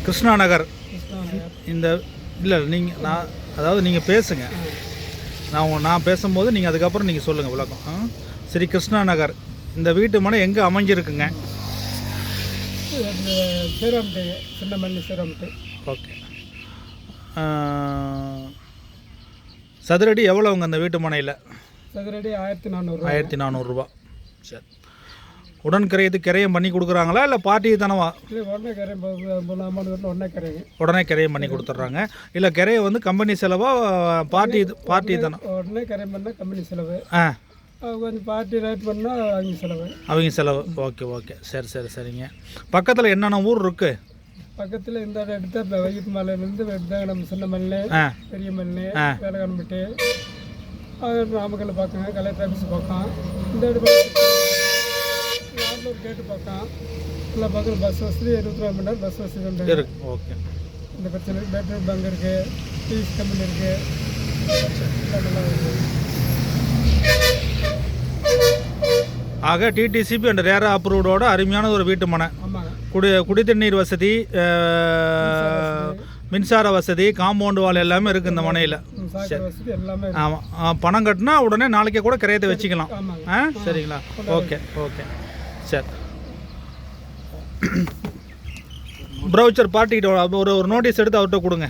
கிருஷ்ணா நகர் கிருஷ்ணா நகர். இந்த இல்லை நீங்கள் நான் அதாவது நீங்கள் பேசுங்க, நான் பேசும்போது நீங்கள் அதுக்கப்புறம் நீங்கள் சொல்லுங்கள் விளக்கம். சரி, கிருஷ்ணா நகர் இந்த வீட்டு மனை எங்கே அமைஞ்சிருக்குங்க? சீரம்ட்டு, சின்னமல்லி சீரம்ட்டு. ஓகே. சதுரடி எவ்வளோங்க அந்த வீட்டு மனையில்? சதுரடி 1400. 1400 ரூபா. சரி. உடன் கிரையம் பண்ணி கொடுக்குறாங்களா இல்லை பார்ட்டி தானவா? இது உடனே கரையும், 3 வீட்டில் உடனே கரையுங்க. உடனே கிரையம் பண்ணி கொடுத்துட்றாங்க. இல்லை கிரையை வந்து கம்பெனி செலவா பார்ட்டி தானே? உடனே கரையும் பண்ணால் கம்பெனி செலவு, கொஞ்சம் பார்ட்டி ரேட் பண்ணால் அவங்க செலவு. ஓகே. சரிங்க. பக்கத்தில் என்னென்ன ஊர் இருக்குது? பக்கத்தில் இந்த எடுத்த வைகத்து மலையிலேருந்து எடுத்தாங்க. நம்ம சின்ன மல்லி, பெரிய மல்லி, வேலைக்கானப்பட்டு, நாமக்கல் பார்க்கங்க, கலெக்டர் ஆஃபீஸ் பார்க்கலாம். இந்த இடத்துல நார்மலூர் கேட்டு பார்க்கலாம். எல்லா பக்கம் பஸ் வசதி 24 மணி நேரம் பஸ் வசதி உண்டு. ஓகே. இந்த பிரச்சனை பேட்டரி பங்க் இருக்குது, டிவி கம்பெனி இருக்குது, நல்லா இருக்குது. ஆக டிடிசிபி அண்ட் ரேரா அப்ரூவ்டோட அருமையான ஒரு வீட்டு மனை. ஆமாங்க. குடித்தண்ணீர் வசதி, மின்சார வசதி, காம்பவுண்டு வால் எல்லாமே இருக்குது இந்த மனையில். வசதி எல்லாமே. ஆமாம், பணம் கட்டினா உடனே நாளைக்கே கூட கிரையத்தை வச்சுக்கலாம். சரிங்களா? ஓகே. சரி. ப்ரௌச்சர் பார்ட்டிக்கிட்ட ஒரு நோட்டீஸ் எடுத்து அவர்கிட்ட கொடுங்க.